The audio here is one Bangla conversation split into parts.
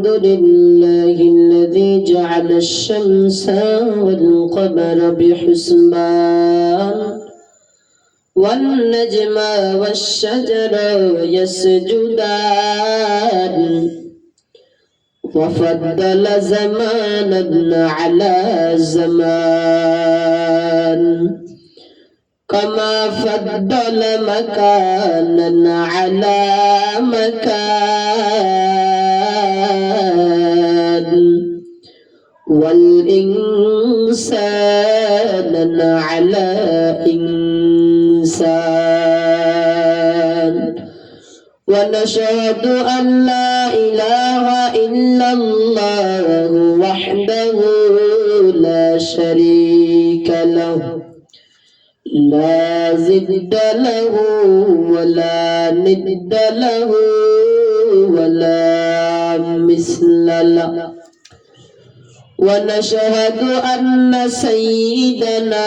الحمد لله الذي جعل الشمس والقمر بحسبان والنجم والشجر يسجدان وفضل زمانا على زمان كما فضل مكانا على مكان والإنسان على إنسان ونشهد أن لا إله إلا الله وحده لا شريك له لا ضد له ولا ند له ولا مثل له ونشهد أن سيدنا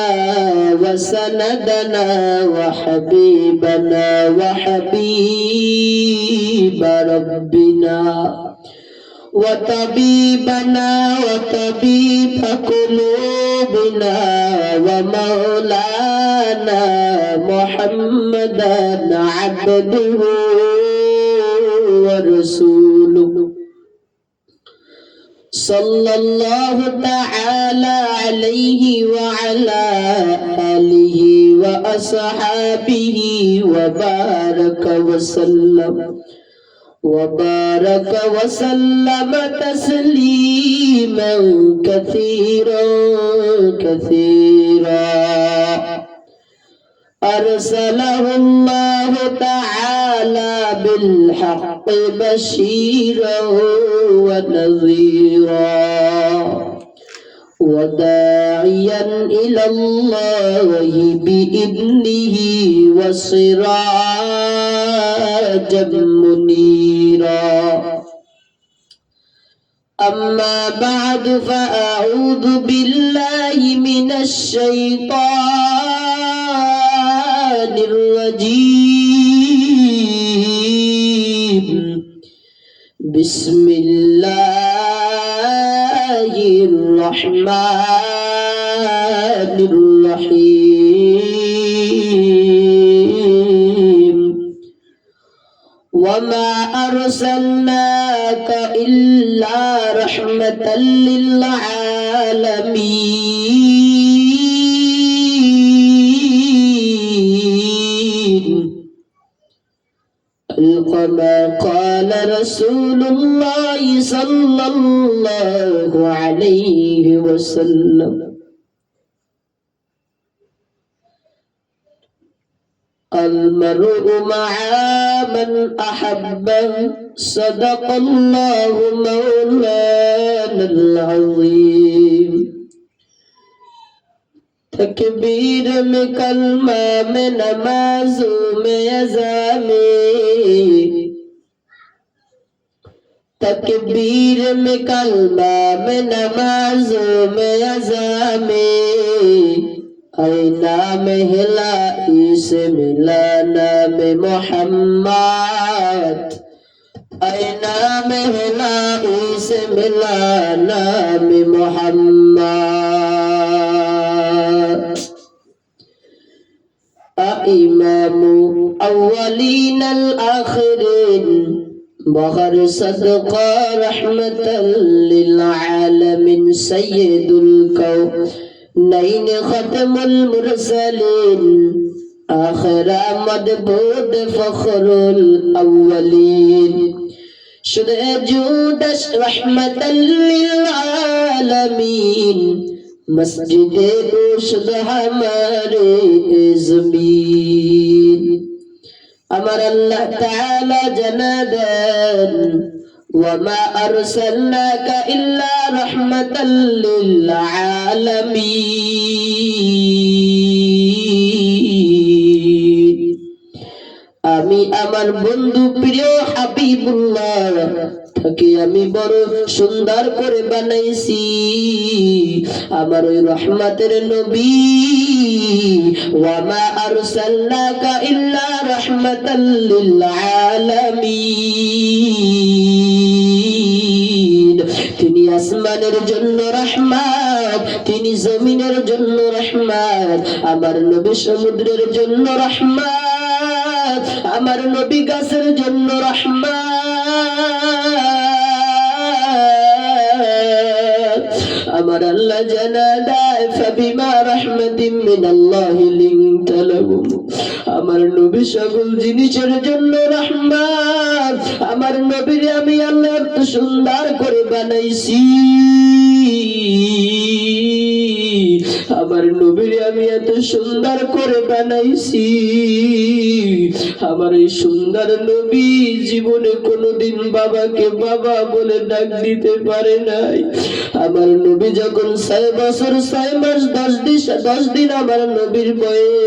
وسندنا وحبيبنا وحبيب ربنا وطبيبنا وطبيب قلوبنا ومولانا محمدا عبده ورسوله صلى الله تعالى عليه وعلى آله وأصحابه وبارك وسلم تسليما كثيرا أرسله الله تعالى بالحق بشيرا ونذيرا وداعيا إلى الله بإذنه وسراجا منيرا أما بعد فأعوذ بالله من الشيطان الرجيم بسم الله الرحمن الرحيم وما أرسلناك إلا رحمة للعالمين كما قال رسول الله صلى الله عليه وسلم المرء مع من أحبه صدق الله مولانا العظيم تکبیر میں کلمہ میں نمازوں میں اذانے تکبیر میں کلمہ میں نمازوں میں اذانے اے نام الہی سے ملا نام محمد اے نام الہی سے ملا نام محمد امام اولین الآخرین بغر صدقہ رحمت للعالمین سید الکونین ختم المرسلین آخر مدبود فخر الاولین شد جودش رحمت للعالمین مسجد شد ہمارے زمین امر اللہ تعالی جنادن وما ارسلناك الا رحمة للعالمين আমি আমার বন্ধু প্রিয় হাবিবুল্লাহ তাকে আমি বড় সুন্দর করে বানাইছি আমার ওই রহমতের নবী ওয়ামা আরসালনাকা ইল্লা রাহমাতাল লিল আলামিন আসমানের জন্য রহমত, তিনি জমিনের জন্য রহমত। আমার নবী সমুদ্রের জন্য রহমত, আমার নবী গাছের জন্য রহমত। আমার আল্লাহ জানা দেয় ফাবিমা রাহমাতিন মিনাল্লাহি লিনতা লাহুম। আমার নবী সকল জিনিসের জন্য রহমত। আমার নবীর আমি আল্লাহ এত সুন্দর করে বানাইছি, আমার নবীর আমি এত সুন্দর করে বানাইছি। আমার এই সুন্দর নবী জীবনে কোনোদিন বাবাকে বাবা বলে ডাক দিতে পারে নাই। আমার নবী যখন 6 বছর 6 মাস 10 দিন আমার নবীর বয়স,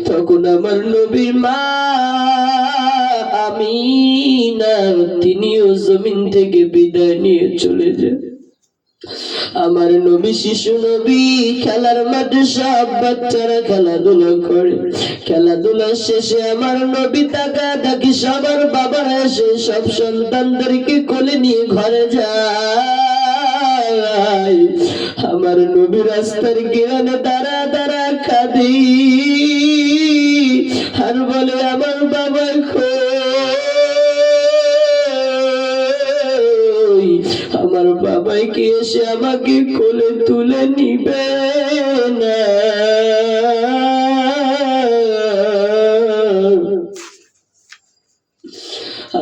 তখন আমার নবীর মা আমিনা তিনিও জমিন থেকে বিদায় নিয়ে চলে যান। আমার নবী শিশু নবী, খেলার মাঠে সব বাচ্চারা খেলাধুলা করে। খেলাধুলা শেষে আমার নবী তাকায় দেখি সবার বাবারা এসে সব সন্তানদেরকে কোলে নিয়ে ঘরে যায়। আমার নবী রাস্তার কিনারে দাঁড়া দাঁড়া কাঁদি আর বলে আমার বাবা আমার বাবাই কি এসে আমাকে কোলে তুলে নিবে না?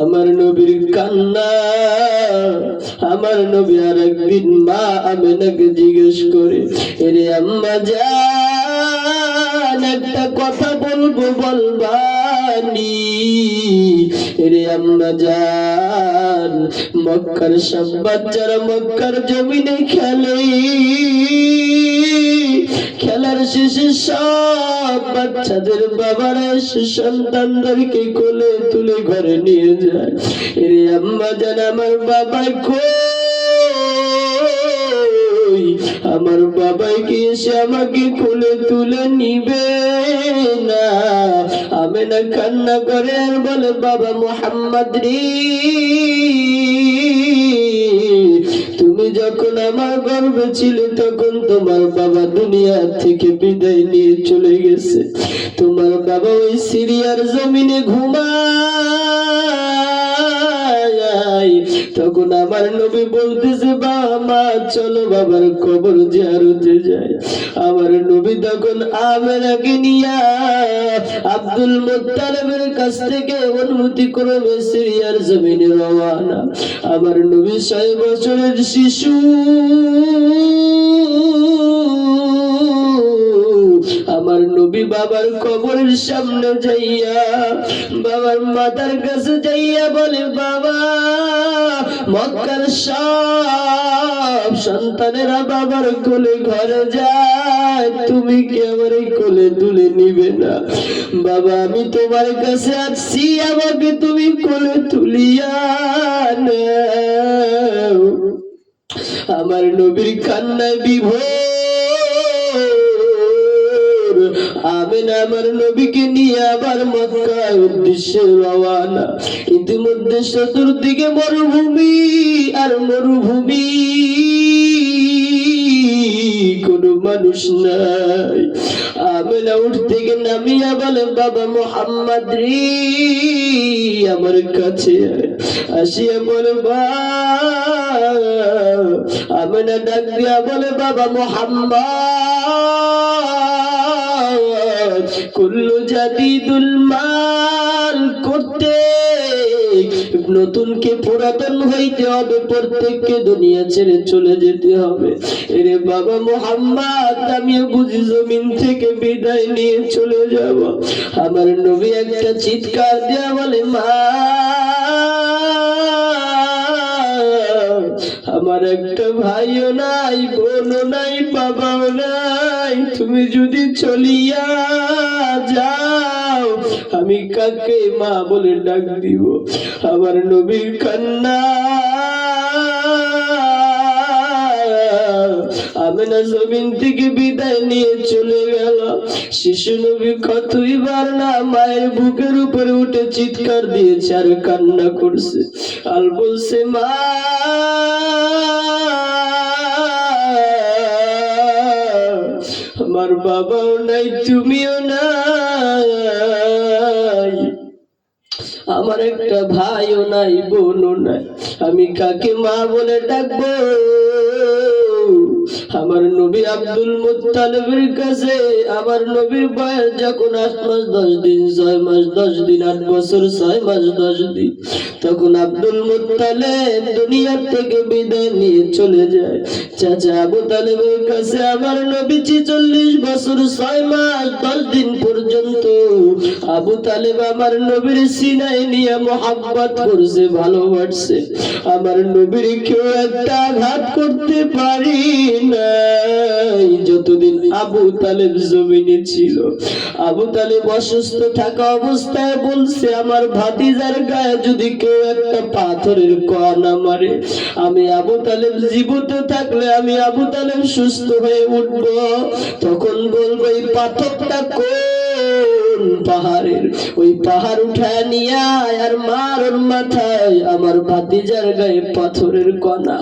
আমার নবীর কান্না। আমার নবী আর একদিন মা আমেনাকে জিজ্ঞেস করে, এরে আম্মা জান একটা কথা বলবো বলবানি? এরে আম্মা জান মক্কার সব বাচ্চারা মক্কার জমিনে খেলে, খেলার শেষে সব বাচ্চাদের বাবারা এসে সন্তানদেরকে কোলে তুলে ঘরে নিয়ে যায়। এরে আম্মা জান আমার বাবা কই? আমার বাবাই কি এসে আমাকে কোলে তুলে নিবে না? আমেনা কান্না করে আর বলে বাবা মুহাম্মদ রে, তুমি যখন আমার গর্ভে ছিলে তখন তোমার বাবা দুনিয়া থেকে বিদায় নিয়ে চলে গেছে। তোমার বাবা ওই সিরিয়ার জমিনে ঘুমায়। তখন আমার নবী বলতেছে বাবা মা চলো বাবার কবর জিয়ারতে যায়। আমার নবী তখন আমেনাকে নিয়া আব্দুল মুত্তালিবের কাছ থেকে অনুমতি ক্রমে সিরিয়ার জমিনে রওনা। আমার নবী 6 বছরের শিশু আমার নবী বাবার কবরের সামনে যাইয়া বাবার মাথার কাছে যাইয়া বলে বাবা মক্কার সব সন্তানেরা বাবার কোলে ঘরে যায়, তুমি কি আমার এই কোলে তুলে নিবে না? বাবা আমি তোমার কাছে আসছি, আমাকে তুমি কোলে তুলিয়া নাও। আমার নবীর কান্নায় বিভোর আমেনা আমার নবীকে নিয়ে আবার মক্কার উদ্দেশ্যে রওনা। ইতিমধ্যে চতুর্দিকে মরুভূমি আর মরুভূমি, কোনো মানুষ নাই। আমেনা উঠ থেকে নামিয়া বলে বাবা মুহাম্মদ রে আমার কাছে আসিয়া বলে আমেনা ডাক দিয়া বলে বাবা মুহাম্মদ কুল্লু জাদিদুল মাল করতে নতুনকে পুরাতন হইতে হবে, প্রত্যেককে দুনিয়া ছেড়ে চলে যেতে হবে। এরে বাবা মুহাম্মদ আমিও বুঝি জমিন থেকে বিদায় নিয়ে চলে যাব। আমার নবী একটা চিৎকার দেয়া বলে মা আমার একটা ভাইও নাই, বোনও নাই, বাবাও নাই, তুমি যদি চলিয়া যাও আমি কাকে মা বলে ডাক দিব? আমার নবীর কান্না আমিনা জমিন থেকে বিদায় নিয়ে চলে গেল। শিশু নবী কতইবার না মায়ের বুকের উপরে উঠে চিৎকার দিয়েছে আর কান্না করছে, আর বলছে মা আমার বাবাও নাই, তুমিও নাই, আমার একটা ভাইও নাই, বোনও নাই, আমি কাকে মা বলে ডাকবো? আমার নবী আব্দুল মুত্তালিবের কাছে আমার নবীর বয়স যখন 8 মাস 10 দিন, 6 মাস 10 দিন, 8 বছর 6 মাস 10 দিন, তখন আব্দুল মুত্তালিব দুনিয়া থেকে বিদায় নিয়ে চলে যায়। চাচা আবু তালেবের কাছে আমার নবী 46 বছর 6 মাস 10 দিন পর্যন্ত আবু তালেব আমার নবীর সিনায় নিয়ে মোহাব্বত করছে, ভালোবাসছে। আমার নবীর কেউ একটা আঘাত করতে পারি নাই যতদিন আবু তালেব জমিনে ছিল। আবু তালেব অসুস্থ থাকা অবস্থায় বলছে, আমার ভাতিজার গায়ে যদি কেউ একটা পাথরের কণা মারে, আমি আবু তালেব জীবিত থাকলে আমি আবু তালেব সুস্থ হয়ে উঠব, তখন বলবো এই পাথরটা কোন পাহাড়ের, ওই পাহাড় উঠায় নিয়ে আয় আর মার ওর মাথায় আমার ভাতিজার গায়ে পাথরের কণা।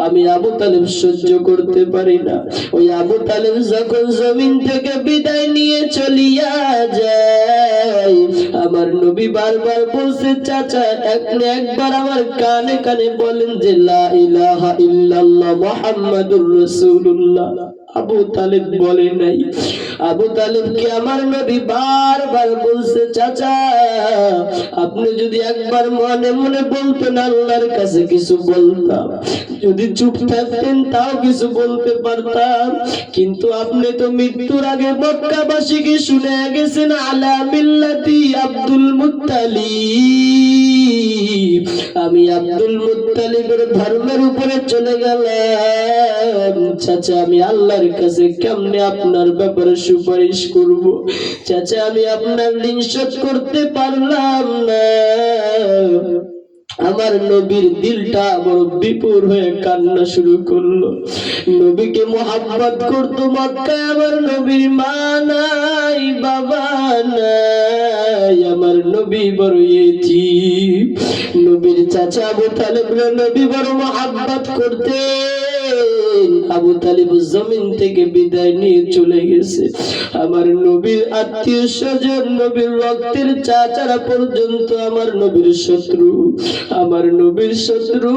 আমি আবু তালেব সহ্য করতে পারি না। ওই আবু তালেব যখন জমিন থেকে বিদায় নিয়ে চলিয়া যায়, আমার নবী বারবার বলছে, চাচা একবার আমার কানে কানে বলেন যে লা ইলাহা ইল্লাল্লাহ মুহাম্মাদুর রাসূলুল্লাহ। আবু তালেব বলে নাই। আবু তালেবকে আমার নবী বারবার বলছে, চাচা আপনি যদি একবার মনে মনে বলতেন আল্লাহর কাছে কিছু বলতাম, যদি চুপ থাকতেন তাও কিছু বলতে পারতাম, কিন্তু আপনি তো মৃত্যুর আগে মক্কাবাসীকে শুনে গেছেন আলা মিল্লাতি আব্দুল মুত্তালিব, আমি আব্দুল মুত্তালিবের ধর্মের উপরে চলে গেলাম। চাচা আমি আল্লাহর কাছে কেমনে আপনার ব্যাপারে সুপারিশ করব? চাচা আমি আপনার ঋণ শোধ করতে পারলাম না। আমার নবীর দিলটা বড় বিপুর হয়ে কান্না শুরু করলো। নবীকে মোহাব্বত করতো। মক্কায় আমার নবীর মা নাই, বাবা নাই, আমার নবী বড় ইতিম। নবীর চাচা আবু তালেব নবী বড় মোহাব্বত করতেন। আবু তালেব জমিন থেকে বিদায় নিয়ে চলে গেছে। আমার নবীর আত্মীয় স্বজন, নবীর রক্তের চাচারা পর্যন্ত আমার নবীর শত্রু, আমার নবীর শত্রু।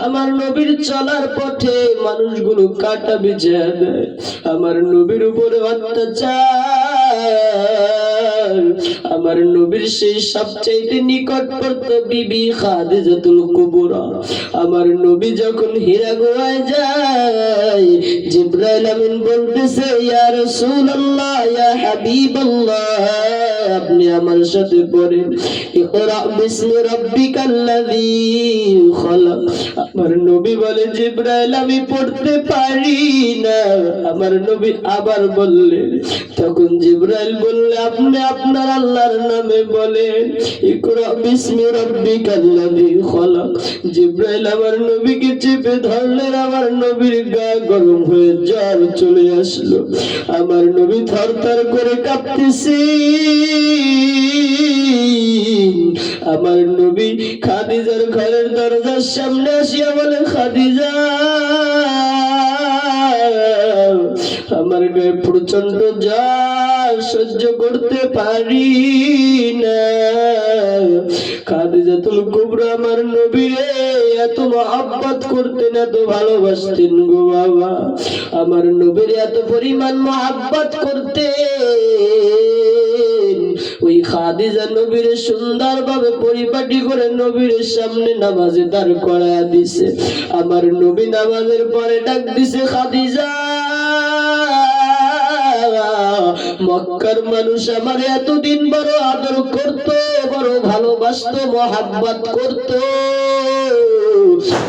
আমার নবীর চলার পথে মানুষগুলো কাটা বিছিয়ে দেয়, আমার নবীর উপরে অত্যাচার। আমার নবীর সেই সবচেয়ে নিকটবর্তী বিবি খাদিজাতুল কুবরা, আমার নবী যখন হীরা গুহায় যায়, জিবরাইল আমিন বলতেছে, ইয়া রাসূলুল্লাহ, ইয়া হাবিবাল্লাহ, আপনি আমার সাথে পড়েন, ইকরা বিসমি রাব্বিকাল্লাযী খালাক। আমার নবী বলে, জিবরাইল আমি পড়তে পারি না। আমার নবী আবার বললেন, তখন জিবরাইল বললে, আপনি আপনার আল্লাহর নামে বলেন, ইকরা বিসমি রাব্বিকাল্লাযী খালাক। জিবরাইল আমার নবীকে চেপে ধরলেন। আমার নবীর গা গরম হয়ে জ্বর চলে আসলো। আমার নবী থরথর করে কাঁপতেছে। আমার নবী খাদিজার ঘরের দরজার সামনে আসিয়া বলে, খাদিজা আমার গায়ে প্রচন্ড জ্বর, সহ্য করতে পারি না। খাদিজাতুল কুবরা আমার নবীরে এত মহব্বত করতেন, এত ভালোবাসতেন গো বাবা। আমার নবীর এত পরিমাণ মহব্বত করতেন, ওই খাদিজা নবীর সুন্দরভাবে পরিপাটি করে নবীর সামনে নামাজে দাঁড় করায়া দিছে। আমার নবী নামাজের পরে ডাক দিছে, খাদিজা মক্কার মানুষ আমার এতদিন বড় আদর করত, বড় ভালোবাসত, মহাব্বত করত,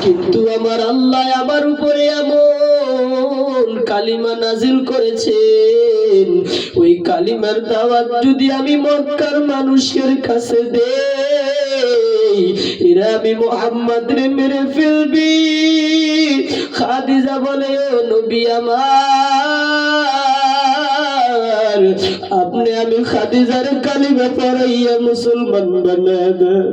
কিন্তু আমার আল্লাহ আমার উপরে এমন কালিমা নাজিল করেছেন, ওই কালিমার দাওয়াত যদি আমি মক্কার মানুষের কাছে দেই, এরা আমি মুহাম্মদরে মেরে ফেলবি। খাদিজা বলে, ও নবী আমার, আপনি আমি খাদিজার কালিমা পড়াইয়া মুসলমান বানায় দেন।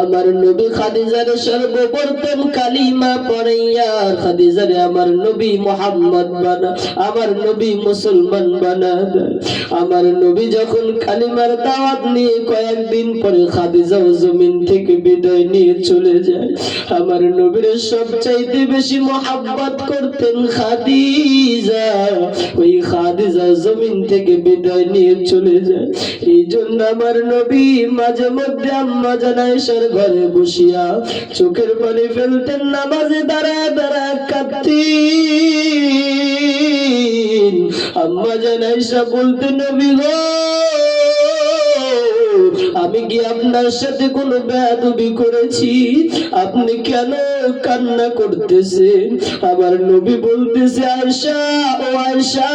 আমার নবী খাদিজার সর্বপ্রথম কালিমা পড়াইয়া খাদিজারে আমার নবী মুহাম্মদ বানা, আমার নবী মুসলমান বানা দেন। আমার নবী যখন কালিমার দাওয়াত নিয়ে কয়েকদিন পরে খাদিজাও জমিন থেকে বিদায় নিয়ে চলে যায়। আমার নবীর সবচাইতে বেশি মহব্বত করতেন খাদিজা, ওই খাদিজা জমিন থেকে বিদায় নিয়ে চলে যায়। এই জন্য আমার নবী মাঝে মধ্যে আম্মা জান আয়েশার ঘরে বসিয়া চোখের পানি ফেলতেন, নামাজে দাঁড়ায় দাঁড়ায় কাঁদতেন। আম্মা জান আয়েশা বলতেন, নবী গো, আমি কি আপনার সাথে কোনো বেয়াদবি করেছি? আপনি কেন কান্না করতেছেন? আমার নবী বলতেছে, আয়েশা, ও আয়েশা,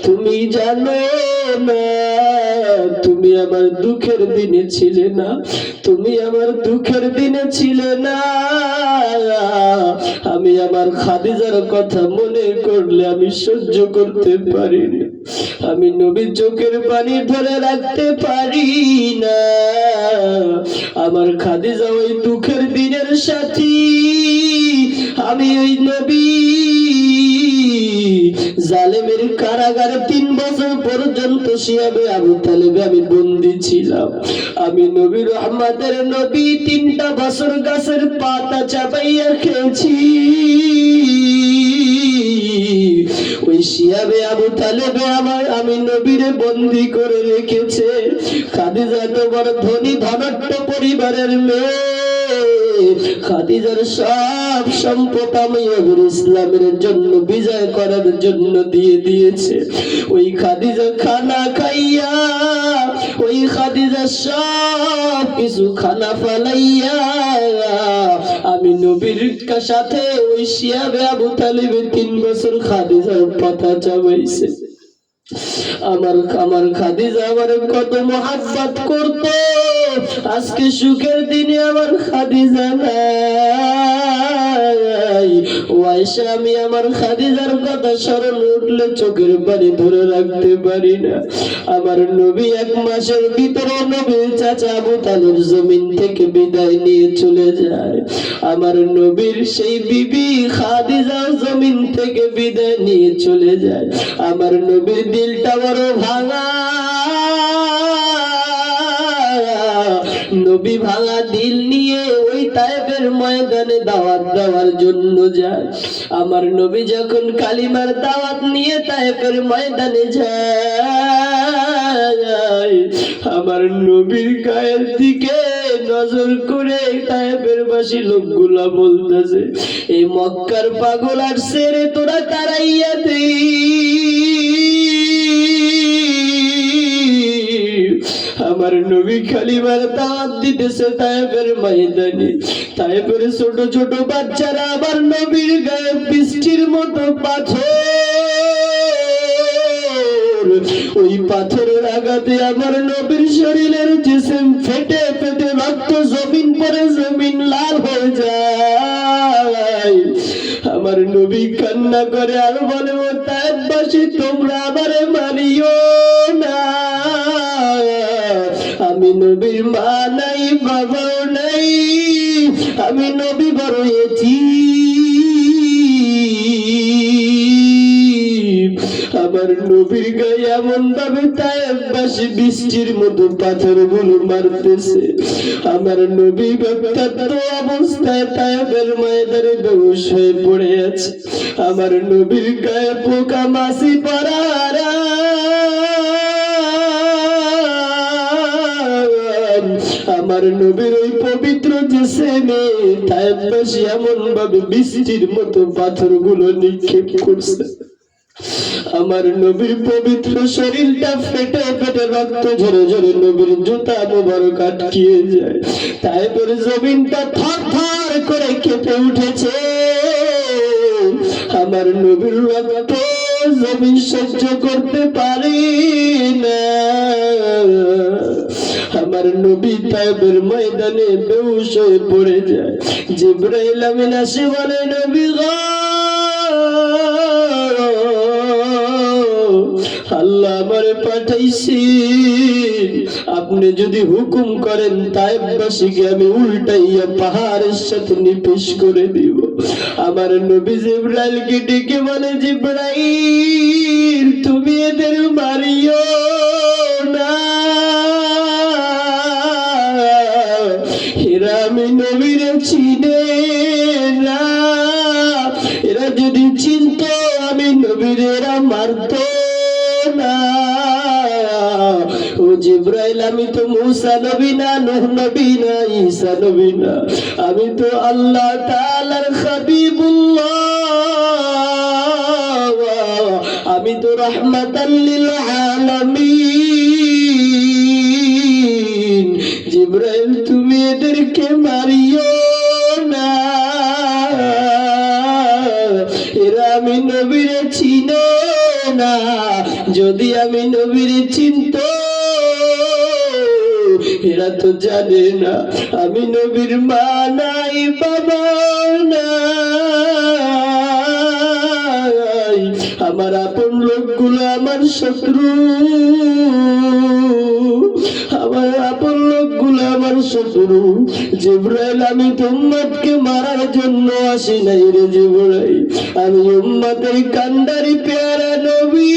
তুমি জানো না, তুমি আমার দুঃখের দিনে ছিলে না, তুমি আমার দুঃখের দিনে ছিলে না। আমি আমার খাদিজার কথা মনে করলে আমি সহ্য করতে পারি না, আমি নবীর চোখের পানি ধরে রাখতে পারি না। আমার খাদিজা ওই দুঃখের দিনের সাথী, আমি ওই নবী জালেমের কারাগারে 3 বছর পর্যন্ত শিয়াবে আবু তালেবে আমি বন্দী ছিলাম। আমি নবী রহমতের নবী 3টা বছর গাছের পাতা চাপাইয়া খেয়েছি। ওই শিয়াবে আবু তালেবে আমি নবীরে বন্দী করে রেখেছে। খাদিজা তো বড় ধনী ধনাঢ্য পরিবারের মেয়ে, খাদিজার সব সম্পদ আমি ইসলামের জন্য বিজয় করার জন্য দিয়ে দিয়েছে। ওই খাদিজা খানা খাইয়া, ওই খাদিজা সব কিছু খানা ফালাইয়া আমি নবীর সাথে ওই শিয়াবে আবু তালিবে 3 বছর খাদিজার পাতা চাবাইছে। আমার খাদিজা আমার কত মহব্বত করত। আজকে সুখের দিনে আমার খাদিজা নাই। ও আয়েশা, আমি আমার খাদিজার কথা স্মরণ উঠলে চোখের পানি ধরে রাখতে পারি না। আমার নবী 1 মাসের ভিতরে নবীর চাচা আবু তালেব জমিন থেকে বিদায় নিয়ে চলে যায়। আমার নবীর সেই বিবি খাদিজা জমিন থেকে বিদায় নিয়ে চলে যায়। আমার নবীর দিলটা বড় ভাঙা। নবী ভাঙা দিল নিয়ে ওই তায়েফের ময়দানে দাওয়াত দেওয়ার জন্য যায়। আমার নবী যখন কালিমার দাওয়াত নিয়ে তায়েফের ময়দানে যায়, আমার নবীর গায়ের দিকে নজর করে তায়েফের বাসী লোকগুলা বলতেছে, এই মক্কার পাগল আসছে রে, তোরা তাড়াইয়া দে। আমার নবী কালিমার দাওয়াত দিতেছে তায়েফের ময়দানে। তায়েফের ছোট ছোট বাচ্চারা আমার নবীর গায়ে বৃষ্টির মতো পাথর, ওই পাথরের আঘাতে আমার নবীর শরীরের জিসিম ফেটে ফেটে রক্ত জমিন পরে জমিন লাল হয়ে যায়। আমার নবী কান্না করে আর বলে, ও তায়েফবাসী, তোমরা আমারে মারিও না। আমি নবীর মা নাই, বাবাও নাই, আমি নবী বড় এতিম। আমার নবীর গায়ে এমন ভাবে তায়েফবাসী বৃষ্টির মতো পাথরগুলো মারতেছে। আমার নবী ব্যক্তাত্ব অবস্থায় তায়েফের ময়দানে বেহুশ হয়ে পড়ে আছে। আমার নবীর গায়ে পোকা মাছি পড়া। আমার নবীর ওই পবিত্র জিসিমে তায়েফবাসী এমন ভাবে বৃষ্টির মতো পাথরগুলো নিক্ষেপ করছে। আমার নবীর পবিত্র শরীরটা ফেটে ফেটে রক্ত ঝরে ঝরে নবীর জুতা মোবারক আটকিয়ে যায়। তায়েফের জমিনটা থরথর করে কেঁপে উঠেছে। আমার নবীর রক্ত জমিন সহ্য করতে পারে না। আমার নবী তায়েবের ময়দানে বেহুশ হয়ে পড়ে যায়। জিবরাইল আমিন আসে বলে, নবী গো, আল্লাহ আমারে পাঠাইছি, আপনি যদি হুকুম করেন তায়েববাসীকে আমি উল্টাইয়া পাহাড়ের সাথে নিপেশ করে দিব। আমার নবী জিবরাইলকে ডেকে বলে, জিবরাইল তুমি এদের মারিও না, এরা আমি নবীরে চিনে না, এরা যদি চিনত আমি নবীরে এরা মারত না। ও জিবরাইল আমি তো মুসা নবী না, নূহ নবী না, ঈসা নবী না, আমি তো আল্লাহ তাআলার হাবিবুল্লাহ, আমি তো রাহমাতাল লিল আলামিন। জিবরাইল তুমি এদেরকে মারিও না, এরা আমি নবীরে চিনে না, যদি আমি নবীরে চিনত এরা তো জানে না আমি নবীর মা নাই বাবা নাই, আমার আপন লোকগুলো আমার শত্রু, আমার আপন লোকগুলো আমার শত্রু। জিবরাইল আমি তো উম্মতকে মারার জন্য আসি নাই রে জিবরাইল, আমি উম্মতের কান্ডারি পেয়ারা নবী,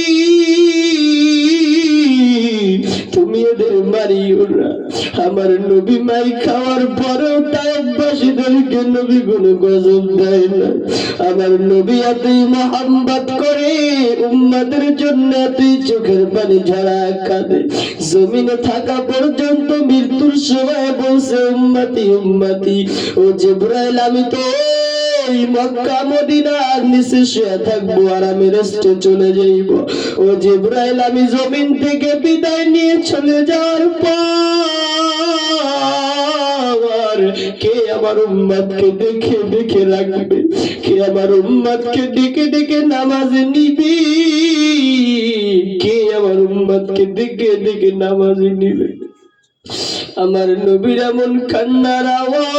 তুমি এদের মারিও না। আমার নবী মাই খাওয়ার পরেও তায়েববাসীদেরকে নবী কোনো গজব দেয় না। আমার নবী এতই মহব্বত করে উম্মতের জন্য, এতই চোখের পানি ঝরা কাঁদে, জমিনে থাকা পর্যন্ত মৃত্যুর সময় বলছে উম্মতি উম্মতি। ও জিবরাইল আমি তো ওই মক্কা মদিনার নিচে শুয়ে থাকবো আর আমি রেস্টে চলে যাইব। ও জিবরাইল আমি জমিন থেকে বিদায় নিয়ে চলে যাওয়ার পর কে আমার উম্মতকে দেখে দেখে রাখবে, কে আমার উম্মতকে ডেকে ডেকে নামাজে নিবি, কে আমার উম্মতকে ডেকে ডেকে নামাজে নিবে। আমার নবীর এমন কান্নার আওয়াজ,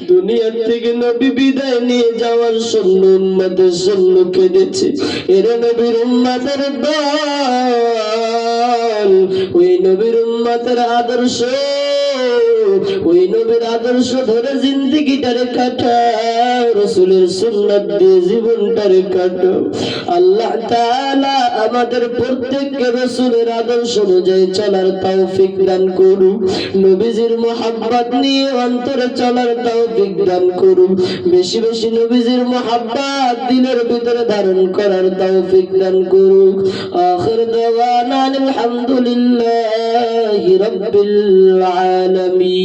দুনিয়ার থেকে নবী বিদায় নিয়ে যাওয়ার জন্য উম্মতের জন্য কেঁদেছে। এরা নবীর উম্মতের দল, ওই নবীর উম্মতের আদর্শ, ওই নবীর আদর্শ ধরে জিন্দেগিটারে কাটাও, রাসূলের সুন্নাত দিয়ে জীবনটারে কাটাও। আল্লাহ তাআলা আমাদের প্রত্যেককে রাসূলের আদর্শ অনুযায়ী চলার তৌফিক দান করুন, নবীজির মুহাব্বত নিয়ে অন্তরে চলার তৌফিক দান করুন, বেশি বেশি নবীজির মুহাব্বত দিলের ভিতরে ধারণ করার তৌফিক দান করুন। আখির দাওয়ানা আলহামদুলিল্লাহি রাব্বিল আলামিন।